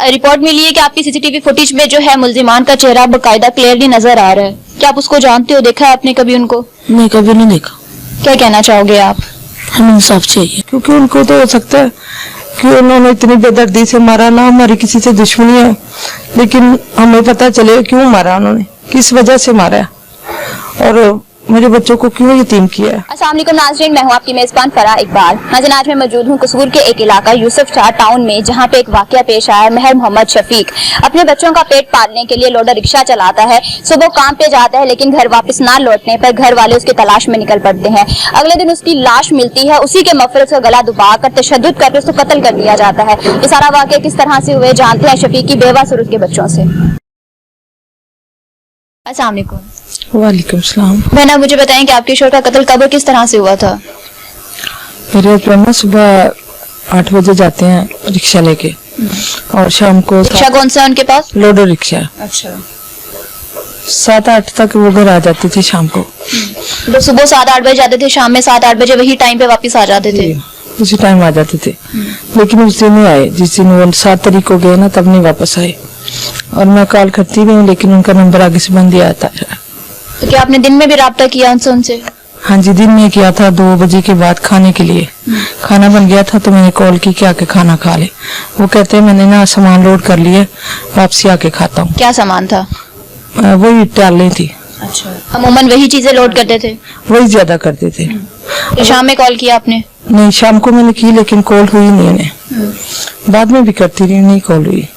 Report मिली है कि आपकी सीसीटीवी फुटेज में जो है मुल्जिमान का चेहरा बाकायदा क्लियरली नजर आ रहा है। क्या आप उसको जानते हो, देखा है आपने कभी उनको? नहीं, कभी नहीं देखा। क्या कहना चाहोगे आप? हमें इंसाफ चाहिए, क्योंकि उनको तो हो सकता है कि उन्होंने इतनी बेदर्दी से मारा, ना हमारी किसी से दुश्मनी है, लेकिन हमें पता चले क्यों मारा उन्होंने, किस वजह से मारा और मेरे बच्चों को क्यों यतीम किया है। अस्सलाम वालेकुम नाज़रीन, मैं हूं आपकी मेजबान फरा इकबाल। नाज़रीन, आज मैं मौजूद हूं कसूर के एक इलाका यूसुफ शाह टाउन में, जहां पे एक वाकया पेश आया है। महर मोहम्मद शफीक अपने बच्चों का पेट पालने के लिए लोडर रिक्शा चलाता है। सुबह काम पे जाता है, लेकिन घर वापस ना लौटने पर घर वाले उसकी तलाश में निकल पड़ते हैं। अगले दिन उसकी लाश मिलती है, उसी के मफरत का गला दबाकर तशद्दुद करके उसको कत्ल कर दिया जाता है। ये सारा वाकया किस तरह से हुए जानते हैं शफीक की बेवा और उसके बच्चों से। अस्सलाम वालेकुम। वालेकुम सलाम। बहना, मुझे बताएं कि आपके शोहर का कत्ल कब और किस तरह से हुआ था? मेरे हस्बैंड ना सुबह 8 बजे जाते हैं रिक्शा लेके और शाम को रिक्शा कौन सा है उनके पास? Loader rickshaw. अच्छा। 7-8 तक वो घर आ जाते थे शाम को। तो सुबह 7-8 बजे जाते थे, शाम में 7-8 बजे वही टाइम पे वापस आ जाते थे? उसी टाइम आ जाते थे, लेकिन उस दिन नहीं आए। जिस दिन वो 7 तारीख को गए ना, तब नहीं वापस आए और मैं कॉल करती भी हूँ, लेकिन उनका नंबर आगे से बंद ही आता है। तो क्या आपने दिन में भी राब्ता किया उनसे? हाँ जी, दिन में किया था 2 बजे के बाद खाने के लिए। खाना बन गया था तो मैंने कॉल की कि आके खाना खा ले। वो कहते हैं मैंने ना सामान लोड कर लिया, वापसी आके खाता हूँ। क्या सामान था? वही टालें थी। अच्छा। अमूमन वही चीजें लोड करते थे? वही ज्यादा करते थे। तो शाम में कॉल किया आपने? नहीं, शाम को मैंने की, लेकिन कॉल हुई नहीं उन्हें। बाद में भी करती रही, नहीं कॉल हुई।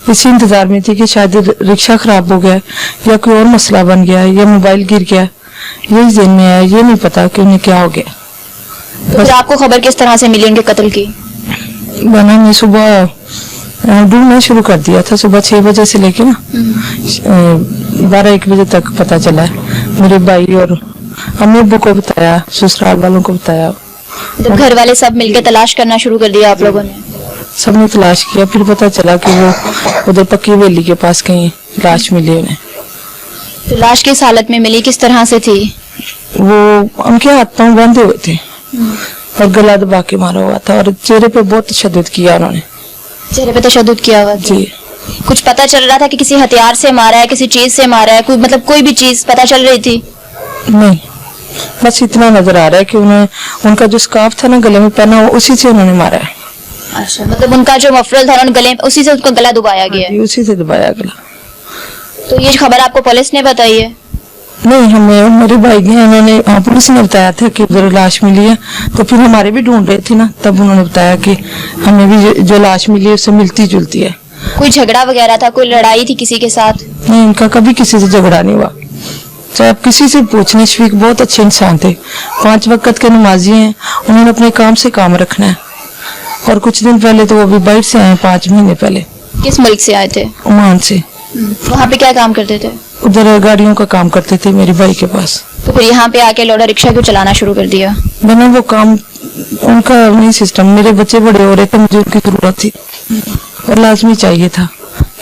इसी इंतजार में थी कि शायद रिक्शा खराब हो गया या कोई और मसला बन गया या मोबाइल गिर गया, यही जेन में आया। ये नहीं पता कि उन्हें क्या हो गया। तो फिर आपको खबर किस तरह से मिली उनके कत्ल की? बना मैं सुबह ढूंढना शुरू कर दिया था। सुबह 6 बजे से लेके ना 12-1 बजे तक पता चला। मेरे भाई और अम्मी अब्बू को बताया, ससुराल वालों को बताया। तो घर वाले सब मिलकर तलाश करना शुरू कर दिया आप लोगों ने? सबने तलाश किया, फिर पता चला कि वो उधर पक्की हवेली के पास कहीं लाश मिली उन्हें। तो लाश किस हालत में मिली, किस तरह से थी? वो उनके हाथ पांव बांधे हुए थे और गला दबा के मारा हुआ था और चेहरे पे बहुत तशद्दुद किया उन्होंने। चेहरे पे तशद्दुद किया हुआ था? जी। कुछ पता चल रहा था कि किसी हथियार से मारा है, किसी चीज से मारा है, कोई मतलब कोई भी चीज पता चल रही थी? नहीं, बस इतना नजर आ रहा है कि उन्हें उनका जो स्कार्फ था ना गले में पहना हुआ, उसी से उन्होंने मारा है। अच्छा, मतलब उनका जो मफरल था उन्होंने गले, उसी से उसका गला दबाया गया है? उसी से दबाया गला। तो ये खबर आपको पुलिस ने बताई है? नहीं, हमें मेरे भाई ने, उन्होंने पुलिस ने बताया था कि उधर लाश मिली है। तो फिर हमारे भी ढूंढ रहे थे ना, तब उन्होंने बताया कि हमें भी जो लाश मिली है उससे मिलती जुलती है। कोई झगड़ा वगैरह था, कोई लड़ाई थी किसी के साथ? नहीं, इनका कभी किसी से झगड़ा नहीं हुआ। चाहे आप किसी से पूछने, शफीक बहुत अच्छे इंसान थे, 5 वक्त के नमाजी हैं। उन्होंने अपने काम से काम रखना है। और कुछ दिन पहले तो वो भी बाहर से आए, 5 महीने पहले। किस मुल्क से आए थे? ओमान से। वहाँ पे क्या काम करते थे? उधर गाड़ियों का काम करते थे मेरे भाई के पास। तो फिर यहाँ पे आके लोडर रिक्शा क्यों चलाना शुरू कर दिया? बना वो काम उनका नहीं सिस्टम। मेरे बच्चे बड़े हो रहे थे, मुझे उनकी जरूरत थी और लाजमी चाहिए था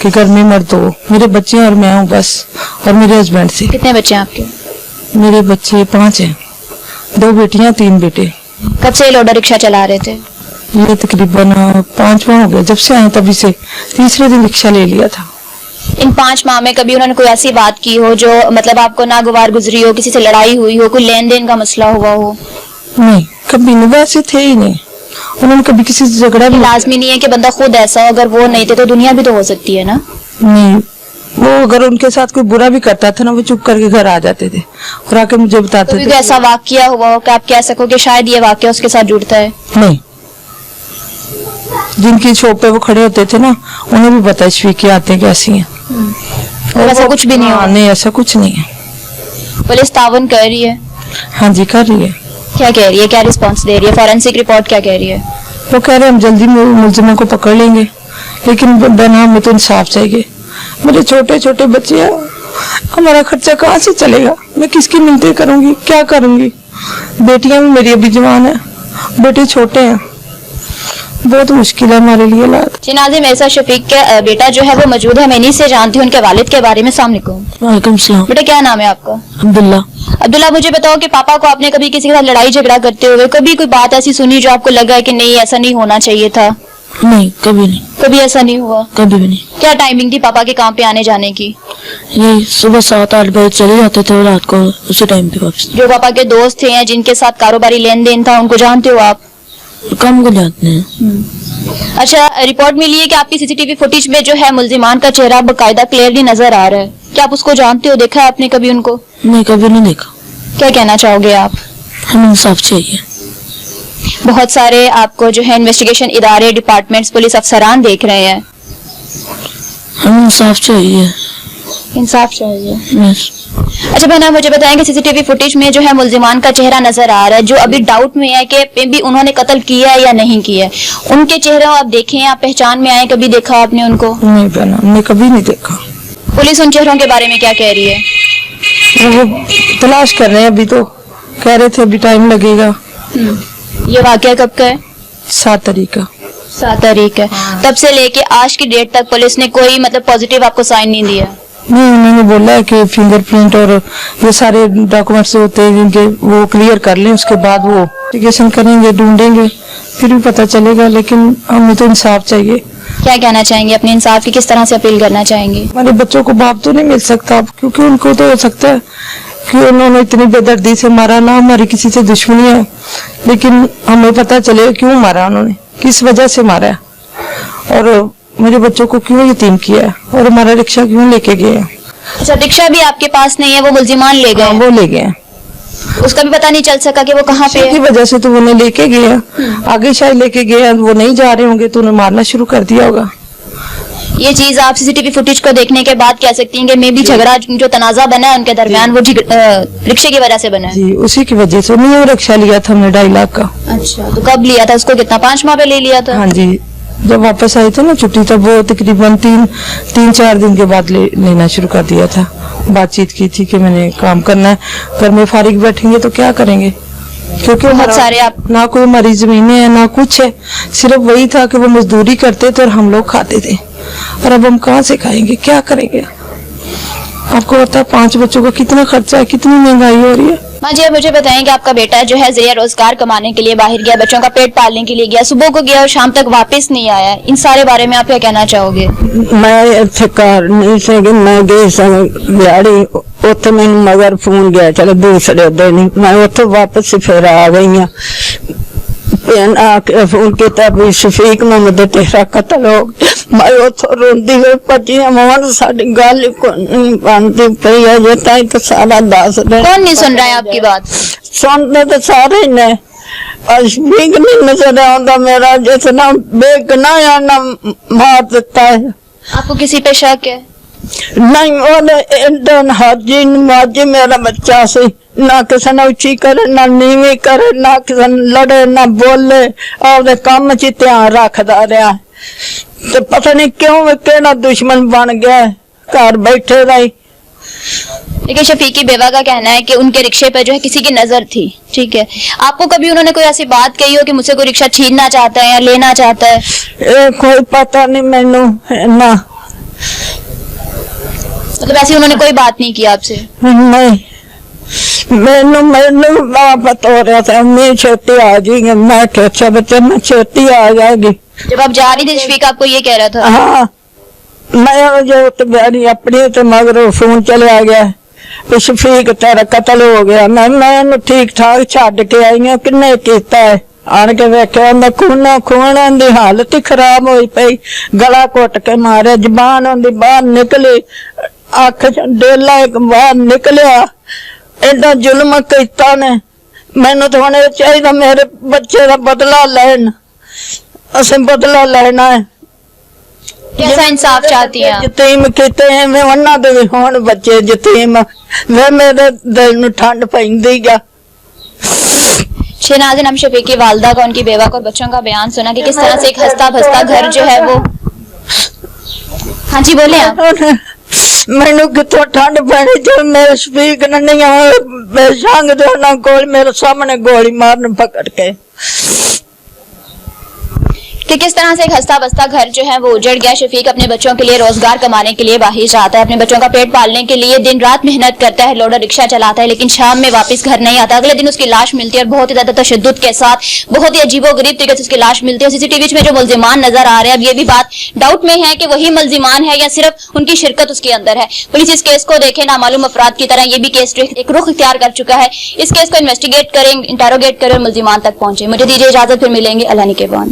कि घर में मर्द हो। मेरे बच्चे और मैं हूँ बस, और मेरे हस्बैंड से। कितने बच्चे हैं आपके? मेरे बच्चे 5 हैं, 2 बेटियां 3 बेटे। कब से लोडर रिक्शा चला रहे थे? ये तकरीबन 5वां हो गया, जब से आए तभी से। 3रे दिन रिक्शा ले लिया था। इन 5 माह में कभी उन्होंने कोई ऐसी बात की हो जो मतलब आपको नागवार गुजरी हो, किसी से लड़ाई हुई हो, कोई लेन देन का मसला हुआ हो? नहीं, कभी नहीं, वैसे थे ही नहीं। उन्होंने कभी किसी से झगड़ा भी। लाजमी नहीं है कि बंदा खुद ऐसा हो, अगर वो नहीं थे तो दुनिया भी तो हो सकती है ना? नहीं, वो अगर उनके साथ कोई बुरा भी करता था ना, वो चुप करके घर आ जाते थे और आके मुझे बताते थे। ऐसा वाकया हुआ हो कि आप कह सको कि शायद ये वाकया उसके साथ जुड़ता है? नहीं, जिनकी शॉप पे वो खड़े होते थे ना, उन्हें भी पता है शफीक आते कैसी हैं। और ऐसा कुछ भी नहीं हुआ? नहीं, ऐसा कुछ नहीं है। पुलिस तावन कर रही है? हाँ जी, कर रही है। क्या कह रही है, क्या रिस्पांस दे रही है? फॉरेंसिक रिपोर्ट क्या कह रही है? वो कह रहे हैं हम जल्दी मुलजिमों को पकड़ लेंगे, लेकिन बना हमें तो इंसाफ चाहिए। मेरे छोटे छोटे बच्चे हैं, हमारा खर्चा कहाँ से चलेगा? मैं किसकी मिन्नतें करूंगी, क्या करूंगी? बेटियां भी मेरी अभी जवान है, बेटे छोटे हैं। बहुत मुश्किल है हमारे लिए हालात। जी नाज़रीन, मेरे साथ शफीक का बेटा जो है वो मौजूद है। मैं इन्हीं से जानती हूँ उनके वालिद के बारे में। अस्सलाम वालेकुम। वालेकुम सलाम। बेटा, क्या नाम है आपका? अब्दुल्ला। अब्दुल्ला, मुझे बताओ कि पापा को आपने कभी किसी के साथ लड़ाई झगड़ा करते हुए कभी कोई बात ऐसी सुनी जो आपको लगा है कि नहीं ऐसा नहीं होना चाहिए था? नहीं, कभी नहीं, कभी ऐसा नहीं हुआ? कभी भी नहीं। क्या टाइमिंग थी पापा के काम पे आने जाने की? यही सुबह 7-8 बजे चले जाते थे और रात को उसी टाइम पे वापस। जो पापा के दोस्त थे या जिनके साथ कारोबारी लेन देन था उनको जानते हो आप? कम को जानते हैं। अच्छा, रिपोर्ट मिली है कि आपकी सीसीटीवी फुटेज में जो है मुल्जिमान का चेहरा बकायदा क्लियरली नजर आ रहा है। क्या आप उसको जानते हो? देखा है आपने कभी उनको? नहीं, कभी नहीं देखा। क्या कहना चाहोगे आप? हमें इंसाफ चाहिए। बहुत सारे आपको जो है इन्वेस्टिगेशन इदारे, डिपार्टमेंट्स, पुलिस अफसरान देख रहे हैं। हमें इंसाफ चाहिए। इंसाफ चाहिए। बस। अच्छा बहना, मुझे बताएंगे सीसीटीवी फुटेज में जो है मुल्जिमान का चेहरा नजर आ रहा है, जो अभी डाउट में है कि मे भी उन्होंने कत्ल किया है या नहीं किया है। उनके चेहरे आप देखे हैं, आप पहचान में आए, कभी देखा आपने उनको? नहीं बहना, हमने कभी नहीं देखा। पुलिस उन चेहरों के बारे में क्या कह रही है? वो तलाश कर रहे हैं, अभी तो कह रहे थे अभी टाइम लगेगा। ये वाकया कब का है? 7 तारीख का। 7 तारीख है। तब से लेके आज की डेट तक पुलिस ने कोई मतलब पॉजिटिव आपको साइन नहीं दिया? नहीं, उन्होंने बोला है कि फिंगरप्रिंट और ये सारे डॉक्यूमेंट्स होते हैं जिनके वो क्लियर कर लें, उसके बाद वो इन्वेस्टिगेशन करेंगे, ढूंढेंगे, फिर भी पता चलेगा। लेकिन हमें तो इंसाफ चाहिए। क्या कहना चाहेंगे? अपने इंसाफ की किस तरह से अपील करना चाहेंगे? हमारे बच्चों को बाप तो नहीं मिल सकता, क्योंकि उनको तो हो सकता है कि उन्होंने इतनी बेदर्दी से मारा, ना हमारी किसी से दुश्मनी है, लेकिन हमें पता चले क्यों मारा उन्होंने, किस वजह से मारा है, और मेरे बच्चों को क्यों यतीम किया है, और हमारा रिक्शा क्यों लेके गए हैं। अच्छा, रिक्शा भी आपके पास नहीं है, वो मुल्जिमान ले गए? वो ले गए। उसका भी पता नहीं चल सका कि वो कहाँ पे की है? वजह से तो उन्हें लेके गए हैं, आगे शायद लेके गए हैं, वो नहीं जा रहे होंगे तो उन्हें मारना शुरू कर दिया होगा। ये चीज आप सीसीटीवी फुटेज को देखने के बाद कह सकती हैं कि मे भी झगड़ा जो तनाजा बना है उनके दरमियान वो रिक्शे की वजह से बना है? जी, उसी की वजह से। नहीं, रिक्शा लिया था हमने 2.5 लाख का। अच्छा, तो कब लिया था उसको? कितना, 5 माह पे ले लिया था? हाँ जी, जब वापस आए थे ना छुट्टी, तब वो तकरीबन 3-4 दिन के बाद लेना शुरू कर दिया था। बातचीत की थी कि मैंने काम करना है, घर में फारिग बैठेंगे तो क्या करेंगे, क्योंकि बहुत सारे आप ना कोई हमारी जमीनें हैं ना कुछ है, सिर्फ वही था कि वो मजदूरी करते थे और हम लोग खाते थे, और अब हम कहाँ से खाएंगे, क्या करेंगे? आपको पता है 5 बच्चों का कितना खर्चा है, कितनी महंगाई हो रही है। माँ जी, मुझे बताएं कि आपका बेटा जो है जरिया रोजगार कमाने के लिए बाहर गया, बच्चों का पेट पालने के लिए गया, सुबह को गया और शाम तक वापस नहीं आया, इन सारे बारे में आप क्या कहना चाहोगे? मैं इत्थे घर नहीं सी, मैं गई दिहाड़ी, उत्थे मैनू मगर फोन गया चलो दूसरे दिन, मैं उत्थे वापस फिर आ गई हाँ। आके फोन किया भी शफीक मोहम्मद तेरा कत्ल हो गया। मैं उतो रोंदी हुई भजी मोहन, साडी गल बनती पई है, जे ताई तो सारा दस दे। कौन नहीं सुन रहा है आपकी बात? सुनते तो सारे ही ने, शफीक नहीं नजर आता मेरा, जितना बेगुनाह ना मार देता है। आपको किसी पे शक है? नहीं, हाजी माजी मेरा बच्चा से ना किसी ने उची करे, ना नीवी करे, ना किसी लड़े, ना बोले, और काम च ध्यान रखता रहा। तो पता नहीं क्यों केड़ा दुश्मन बन गया, घर बैठे रही। देखिए, शफीक की बेवा का कहना है कि उनके रिक्शे पर जो है किसी की नजर थी, ठीक है। आपको कभी उन्होंने कोई ऐसी बात कही हो कि मुझसे कोई रिक्शा छीनना चाहता है या लेना चाहता है? कोई पता नहीं मैनू ना, मतलब ऐसी उन्होंने कोई बात नहीं की आपसे? नहीं, मैनू पता हो रहा था मैं छोटी आ जाएगी, मैं क्या अच्छा बच्चा, मैं छोटी आ जाएगी। जब आप जा रही थी शफीक आपको ये कह रहा था? हाँ, मैं जो तो अपनी तो मगर फोन चले गया, शफीक तेरा कत्ल हो गया। मैं ठीक ठाक छड़ के आई हूँ, किन्ने किया है? आन के वेख्या खूना खूना दी हालत ही खराब हुई पई, गला घुट के मारे, जबान उनदी बाहर निकली, अख डेला एक बाहर निकलिया। एडा जुल्म किया ने, मैनू तो हुण चाहिए मेरे बच्चे का बदला लैन, असें बदला लेना है। कैसा इंसाफ चाहती हैं आप? यतीम किते हैं मैं उन्हां दे भी होण बच्चे यतीम, वे मेरे दिल नूं ठंड पैंदी गा। नाज़रीन, हम शफीक की वालदा का, उनकी बेवा को और बच्चों का बयान सुना कि किस तरह से एक हंसता भसता घर जो है वो। हाँ जी, बोले आप। मैनू कितों ठंड पैनी जब मेरे शफीक ने नहीं बेशंग देना गोली मेरे सामने गोली मारन पकड़ के। कि किस तरह से एक हंसता बसता घर जो है वो उजड़ गया। शफीक अपने बच्चों के लिए रोजगार कमाने के लिए बाहर जाता है, अपने बच्चों का पेट पालने के लिए दिन रात मेहनत करता है, लोडर रिक्शा चलाता है, लेकिन शाम में वापस घर नहीं आता। अगले दिन उसकी लाश मिलती है और बहुत ही ज्यादा तशद्दुद के साथ, बहुत ही अजीबोगरीब तरीके से उसकी लाश मिलती है। सीसीटीवी में जो मुल्जिमान नजर आ रहे हैं, अब ये भी बात डाउट में है कि वही मुल्जिमान है या सिर्फ उनकी शिरकत उसके अंदर है। पुलिस इस केस को देखे नामालूम अफराद की तरह ये भी केस एक रुख इख्तियार कर चुका है। इस केस को इन्वेस्टिगेट करें, इंटेरोगेट करें और मुल्जिमान तक पहुंचे। मुझे दीजिए इजाजत, फिर मिलेंगे। अल्लाह निगहबान।